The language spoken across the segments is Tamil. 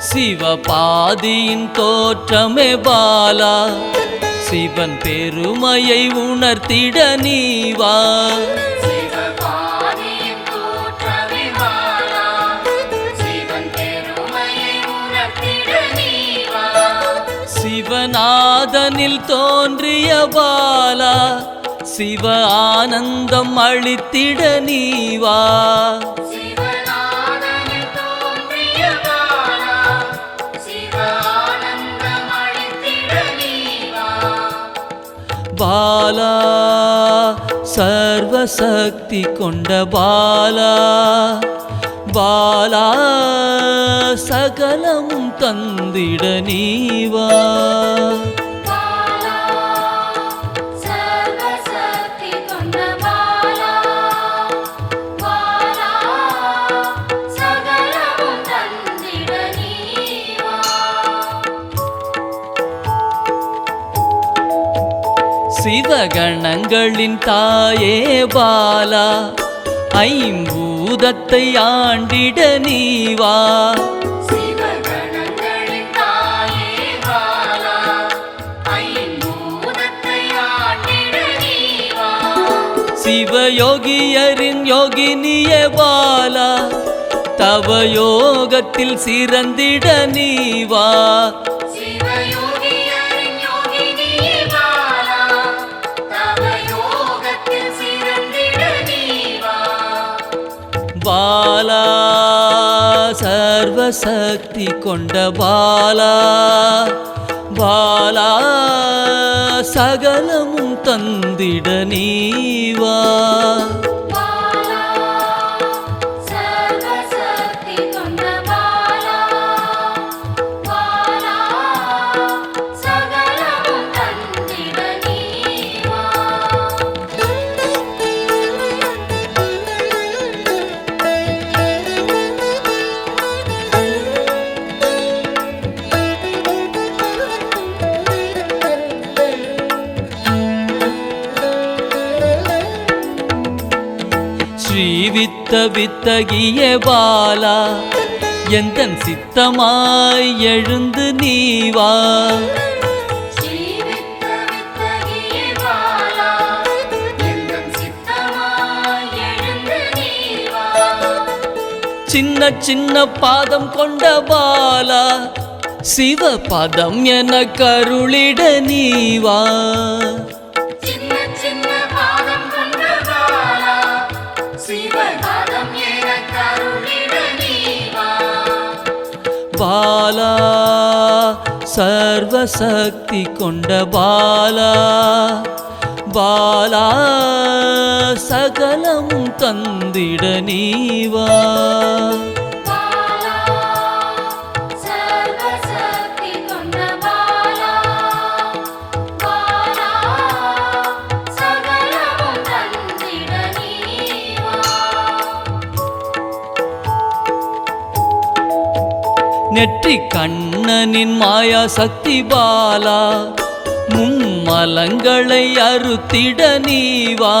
சிவபாதியின் தோற்றமே பாலா, சிவன் பெருமையை உணர்த்திட நீவா. சிவநாதனில் தோன்றிய பாலா, சிவ ஆனந்தம் அளித்திட நீவா. பாலா சர்வசக்தி கொண்ட பாலா, பாலா சகலமும் தந்திட நீவா. சிவகணங்களின் தாயே பாலா, ஐம்பூதத்தை ஆண்டிட நீவா. சிவயோகியரின் யோகினியே பாலா, தவ யோகத்தில் சிறந்திட நீவா. பாலா சர்வசக்தி கொண்ட பாலா, பாலா சகலமும் தந்திட நீவா. ஸ்ரீவித்த வித்தகிய பாலா, எந்தன் சித்தமாய் எழுந்து நீவா. சின்ன சின்ன பாதம் கொண்ட பாலா, சிவ பதம் என கருளிட நீவா. பாலா சர்வசக்தி கொண்ட பாலா, பாலா சகலமும் தந்திட நீவா. நெற்றி கண்ணனின் மாயா சக்தி பாலா, மும்மலங்களை அறுத்திட நீவா.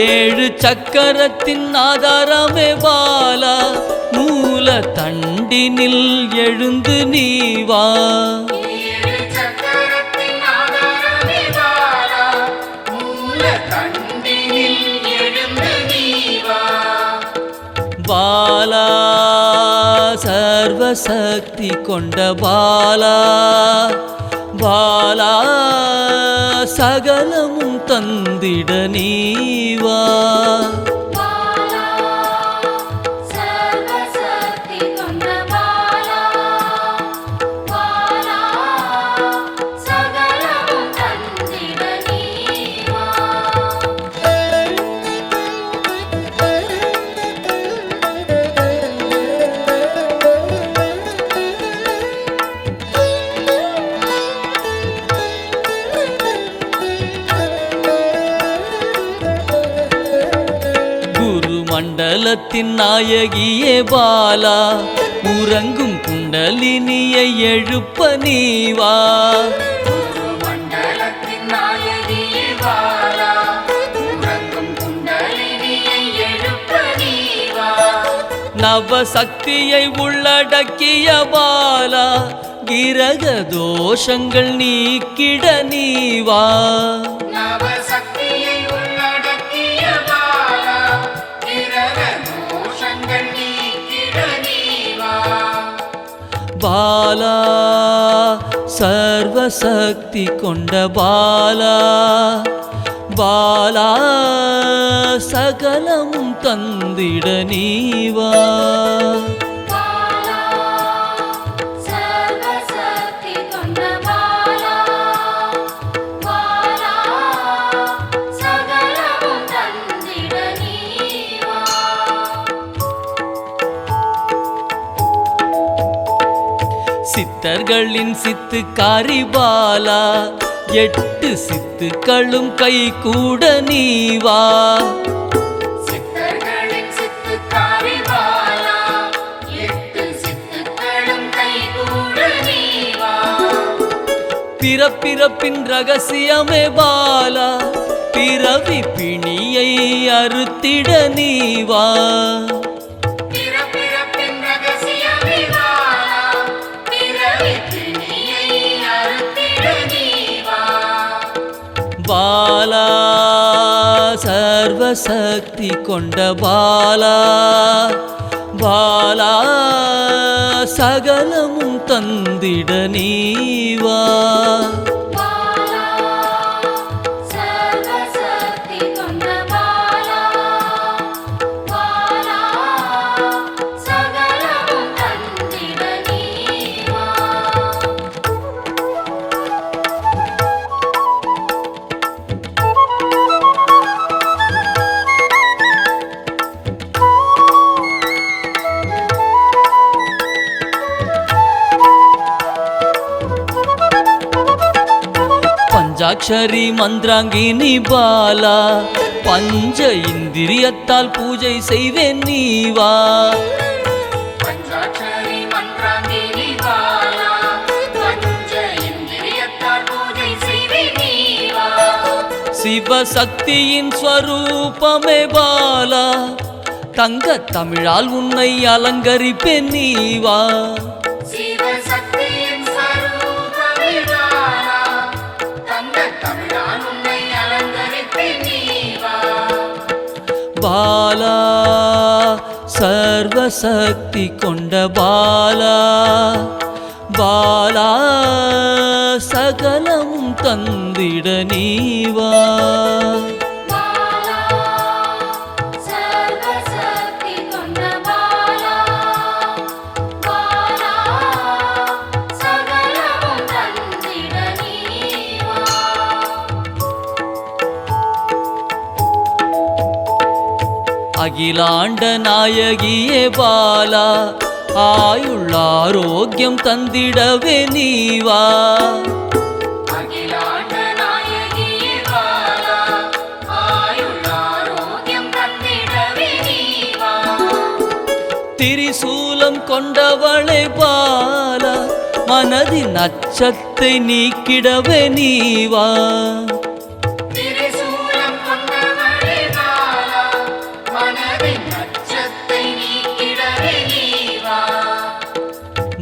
ஏழு சக்கரத்தின் ஆதாரமே பாலா, மூல தண்டினில் எழுந்து நீவா. பாலா சர்வசக்தி கொண்ட பாலா, பாலா சகலமும் தந்திட நீவா. மண்டலத்தின் நாயகியே பாலா உறங்கும் குண்டலினியை எழுப்ப நீவா நவசக்தியை உள்ளடக்கிய பாலா கிரக தோஷங்கள் நீக்கிட நீவா பாலா சர்வசக்தி கொண்ட பாலா பாலா சகலமும் தந்திட நீவா சித்தர்களின் சித்துக்காரி பாலா 8 சித்துக்களும் கை கூட நீவா பிறப்பிறப்பின் ரகசியமே பாலா பிறவி பிணியை அறுத்திட நீவா பாலா சர்வசக்தி கொண்ட பாலா பாலா சகலமும் தந்திட நீவா பஞ்சாட்சரி மந்திராங்கினி பாலா பஞ்ச இந்திரியத்தால் பூஜை செய்வேன் நீவா சிவசக்தியின் ஸ்வரூபமே பாலா தங்க தமிழால் உன்னை அலங்கரிப்பேன் நீவா பாலா சர்வசக்தி கொண்ட பாலா பாலா சகலமும் தந்திட நீவா அகிலாண்ட நாயகியே பாலா ஆயுள் ஆரோக்கியம் தந்திடவே நீவா திரிசூலம் கொண்டவளே பாலா மனதின் அச்சத்தை நீக்கிடவே நீவா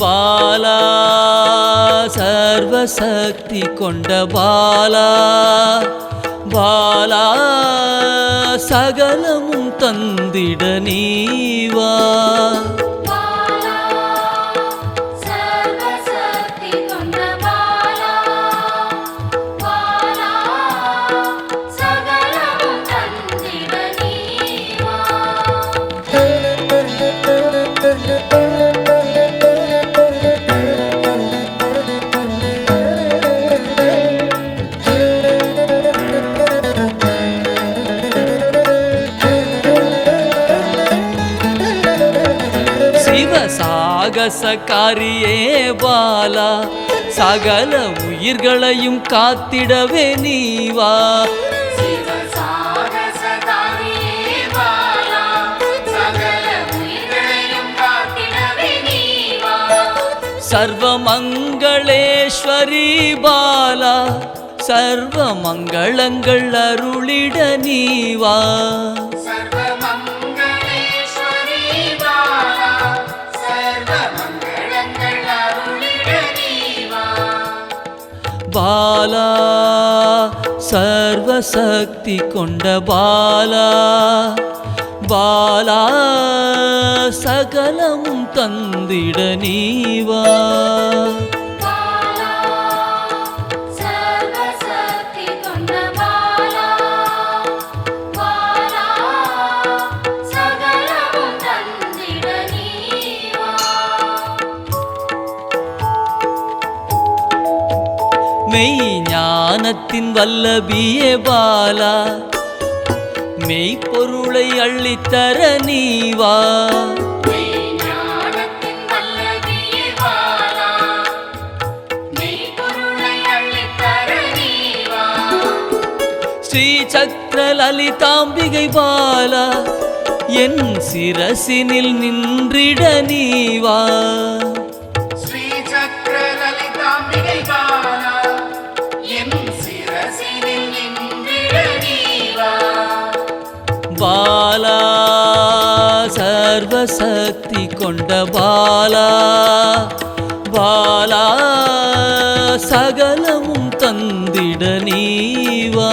பாலா சர்வசக்தி கொண்ட பாலா பாலா சகலமும் தந்திட நீவா சாகசக்காரியே பாலா சகல உயிர்களையும் காத்திடவே நீவா சர்வமங்களேஸ்வரி பாலா சர்வ மங்களங்கள் அருளிட நீவா பாலா சர்வசக்தி கொண்ட பாலா பாலா சகலமும் தந்திட நீவா மெய் ஞானத்தின் வல்லபியே பாலா மெய்ப்பொருளை அள்ளித்தர நீவா ஸ்ரீ சக்கர லலிதாம்பிகை பாலா என் சிரசினில் நின்றிட நீவா பாலா சர்வசக்தி கொண்ட பாலா பாலா சகலமும் தந்திட நீவா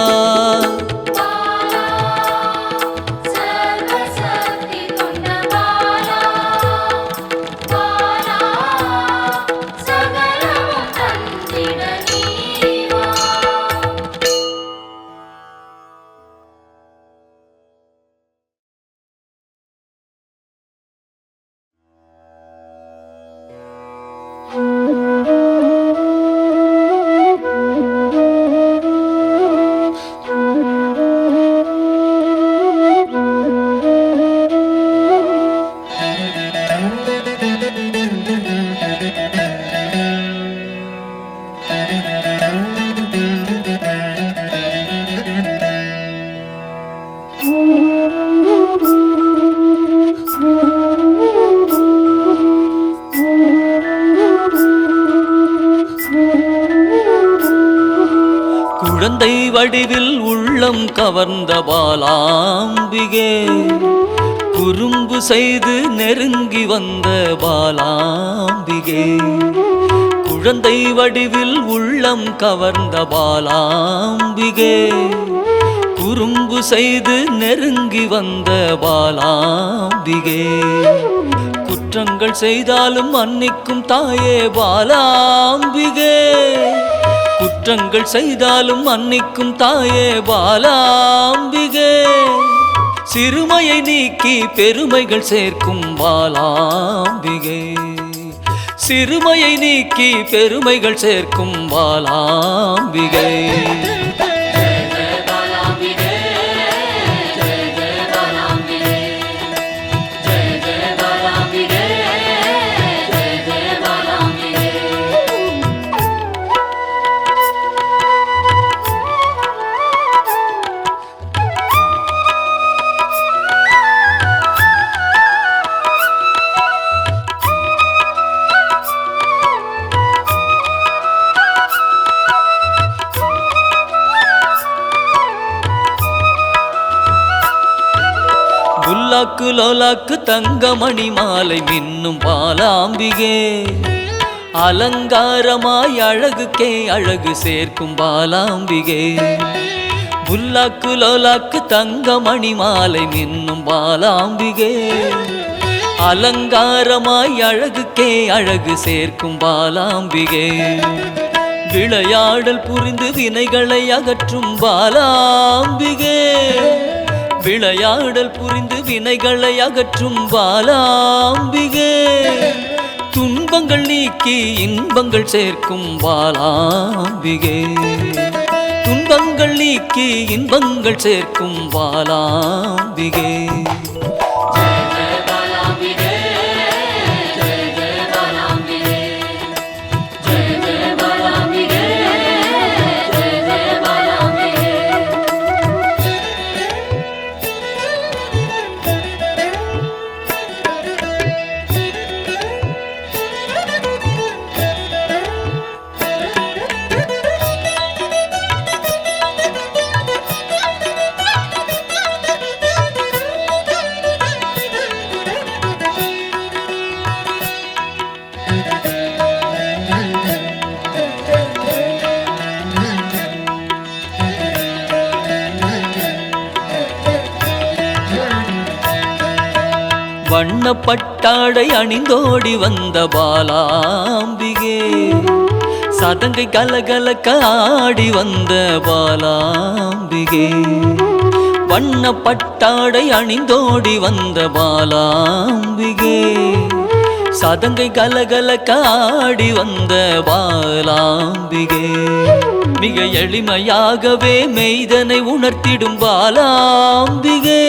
குழந்தை வடிவில் உள்ளம் கவர்ந்த பாலாம்பிகே குறும்பு செய்து நெருங்கி வந்த பாலாம்பிகே குழந்தை வடிவில் உள்ளம் கவர்ந்த பாலாம்பிகே குறும்பு செய்து நெருங்கி வந்த பாலாம்பிகே குற்றங்கள் செய்தாலும் மன்னிக்கும் தாயே பாலாம்பிகே குற்றங்கள் செய்தாலும் மன்னிக்கும் தாயே பாலாம்பிகே சிறுமையை நீக்கி பெருமைகள் சேர்க்கும் பாலாம்பிகே சிறுமையை நீக்கி பெருமைகள் சேர்க்கும் பாலாம்பிகே லோலாக்கு லோலாக்கு தங்கமணி மாலை மின்னும் பாலாம்பிகே அலங்காரமாய் அழகுக்கே அழகு சேர்க்கும் பாலாம்பிகே புல்லாக்கு லோலாக்கு தங்கமணி மாலை மின்னும் பாலாம்பிகே அலங்காரமாய் அழகுக்கே அழகு சேர்க்கும் பாலாம்பிகே விளையாடல் புரிந்து வினைகளை அகற்றும் பாலாம்பிகே விளையாடல் புரிந்து வினைகளை அகற்றும் பாலாம்பிகே துன்பங்கள் நீக்கி இன்பங்கள் சேர்க்கும் பாலாம்பிகே துன்பங்கள் நீக்கி இன்பங்கள் சேர்க்கும் பாலாம்பிகே வண்ணப்பட்டாடை அணிந்தோடி வந்த பாலாம்பிகே சதங்கை கலகலக்க ஆடி வந்த பாலாம்பிகே வண்ணப்பட்டாடை அணிந்தோடி வந்த பாலாம்பிகே சதங்கை கலகலக்க ஆடி வந்த பாலாம்பிகே மிக எளிமையாகவே மெய்தனை உணர்த்திடும் பாலாம்பிகே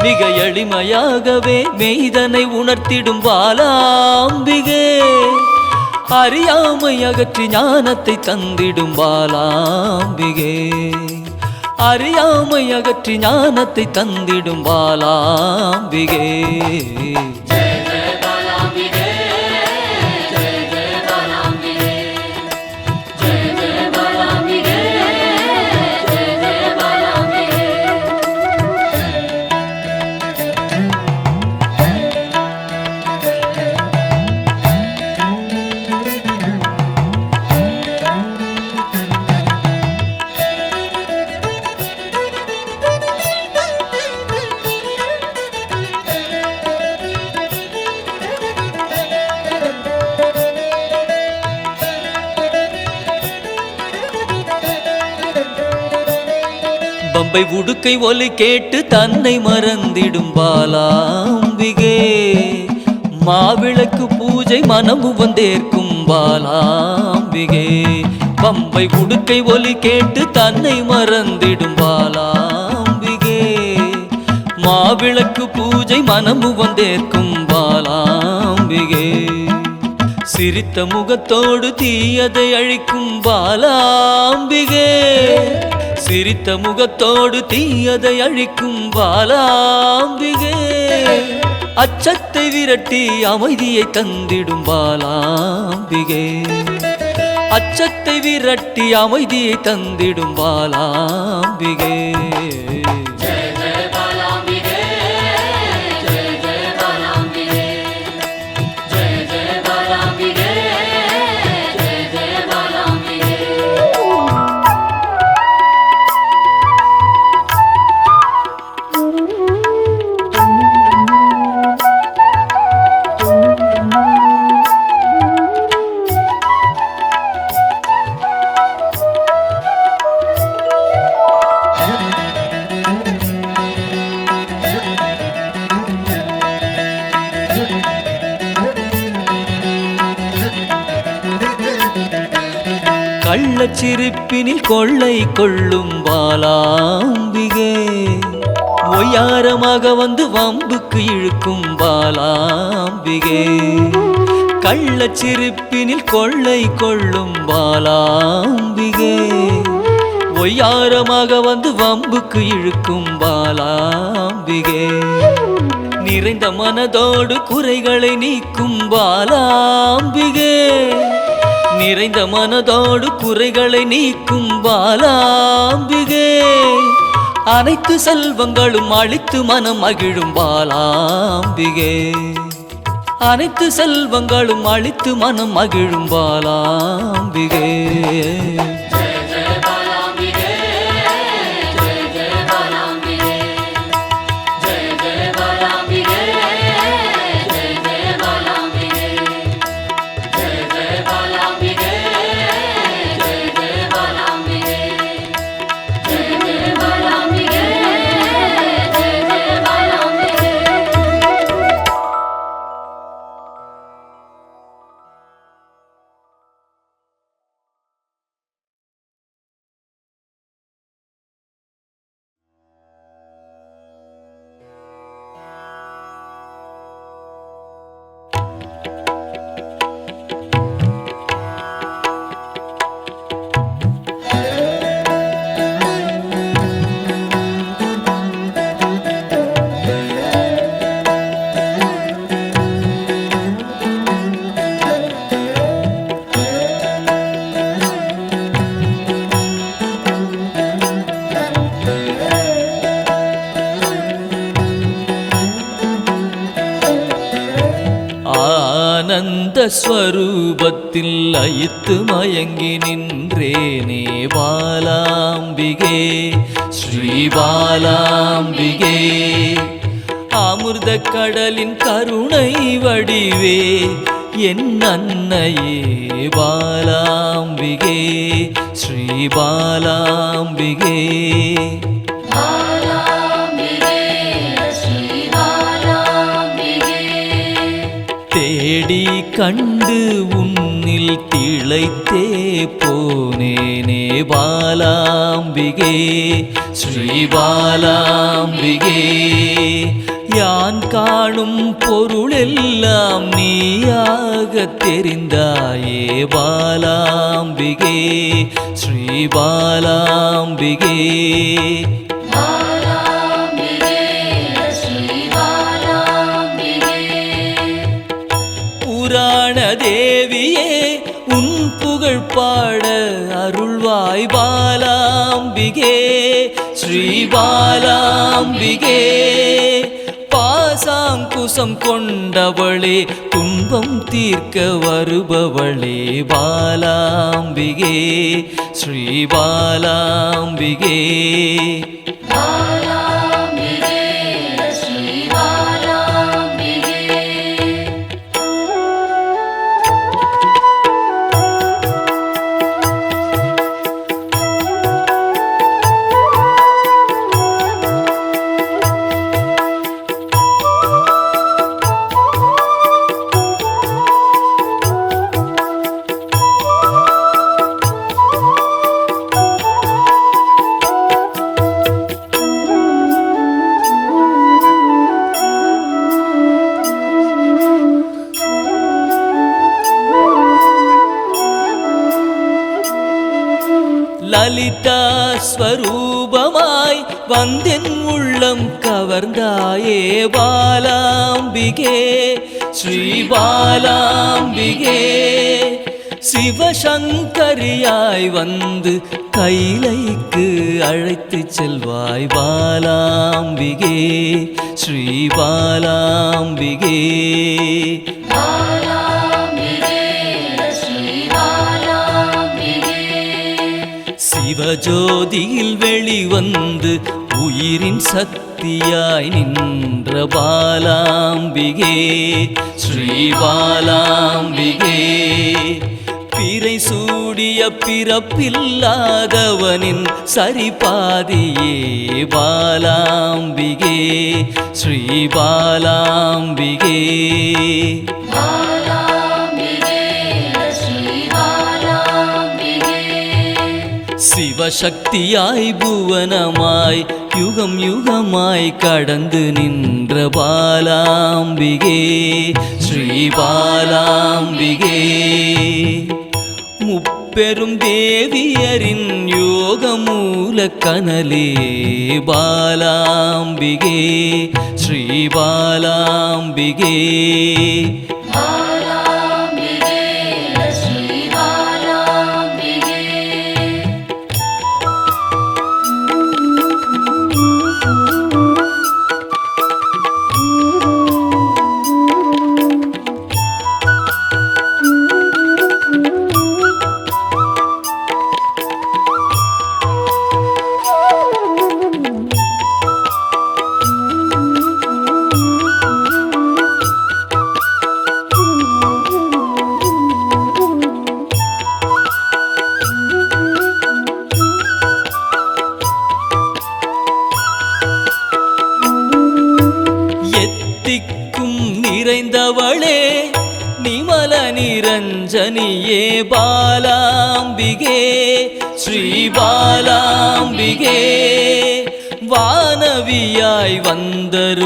மிக எளிமையாகவே மெய்தனை உணர்த்திடும் பாலாம்பிகே அறியாமை அகற்றி ஞானத்தை தந்திடும் பாலாம்பிகே அறியாமை அகற்றி ஞானத்தை தந்திடும் பாலாம்பிகே பம்பை உடுக்கை ஒலி கேட்டு தன்னை மறந்திடும் பாலாம்பிகே மாவிளக்கு பூஜை மனமு வந்தேற்கும் பாலாம்பிகே பம்பை உடுக்கை ஒலி கேட்டு தன்னை மறந்திடும் பாலாம்பிகே மாவிளக்கு பூஜை மனமு வந்தேற்கும் பாலாம்பிகே சிரித்த முகத்தோடு தீயதை அழிக்கும் பாலாம்பிகே சிரித்த முகத்தோடு தீயதை அழிக்கும் பாலாம்பிகே அச்சத்தை விரட்டி அமைதியை தந்திடும் பாலாம்பிகே அச்சத்தை விரட்டி அமைதியை தந்திடும் பாலாம்பிகே கள்ளச்சிரிப்பினில் கொள்ளை கொள்ளும் பாலாம்பிகே ஒய்யாரமாக வந்து வம்புக்கு இழுக்கும் பாலாம்பிகே கள்ளச்சிரிப்பினில் கொள்ளை கொள்ளும் பாலாம்பிகே ஒய்யாரமாக வந்து வம்புக்கு இழுக்கும் பாலாம்பிகே நிறைந்த மனதோடு குறைகளை நீக்கும் பாலாம்பிகே நிறைந்த மனதோடு குறைகளை நீக்கும் பாலாம்பிகே அனைத்து செல்வங்களும் அளித்து மனம் மகிழும் பாலாம்பிகே அனைத்து செல்வங்களும் அளித்து மனம் மகிழும் பாலாம்பிகே ஆனந்த ஸ்வரூபத்தில் லயித்து மயங்கி நின்றேனே பாலாம்பிகே ஸ்ரீ பாலாம்பிகே அமிர்த கடலின் கருணை வடிவே என் அன்னையே பாலாம்பிகே ஸ்ரீ பாலாம்பிகே. தேடி கண்டு உன்னில் திளைத்தே போனேனே பாலாம்பிகே ஸ்ரீ பாலாம்பிகே. யான் காணும் பொருளெல்லாம் நீயாக தெரிந்தாயே பாலாம்பிகே ஸ்ரீ பாலாம்பிகே. புராண தேவியே உன் புகழ் பாட அருள்வாய் பாலாம்பிகே ஸ்ரீ பாலாம்பிகே. பாசாங்குசம் கொண்டவளே துன்பம் தீர்க்க வருபவளே பாலாம்பிகே ஸ்ரீ பாலாம்பிகே. லலிதா ஸ்வரூபமாய் வந்தென் உள்ளம் கவர்ந்தாயே பாலாம்பிகே ஸ்ரீ பாலாம்பிகே. சிவசங்கரியாய் வந்து கைலைக்கு அழைத்து செல்வாய் பாலாம்பிகே ஸ்ரீ பாலாம்பிகே. சிவஜோதியில் வெளிவந்து உயிரின் சக்தியாய் நின்ற பாலாம்பிகே ஸ்ரீ பாலாம்பிகே. பிறை சூடிய பிறப்பில்லாதவனின் சரிபாதியே பாலாம்பிகே ஸ்ரீ பாலாம்பிகே. சிவசக்தியாய் புவனமாய் யுகம் யுகமாய் கடந்து நின்ற பாலாம்பிகே ஸ்ரீ பாலாம்பிகே. முப்பெரும் தேவியரின் யோகமூல கனலே பாலாம்பிகே ஸ்ரீ பாலாம்பிகே. நிறைந்தவளே நிமல நிரஞ்சனியே பாலாம்பிகே ஸ்ரீ பாலாம்பிகே. வானவியாய் வந்தருள்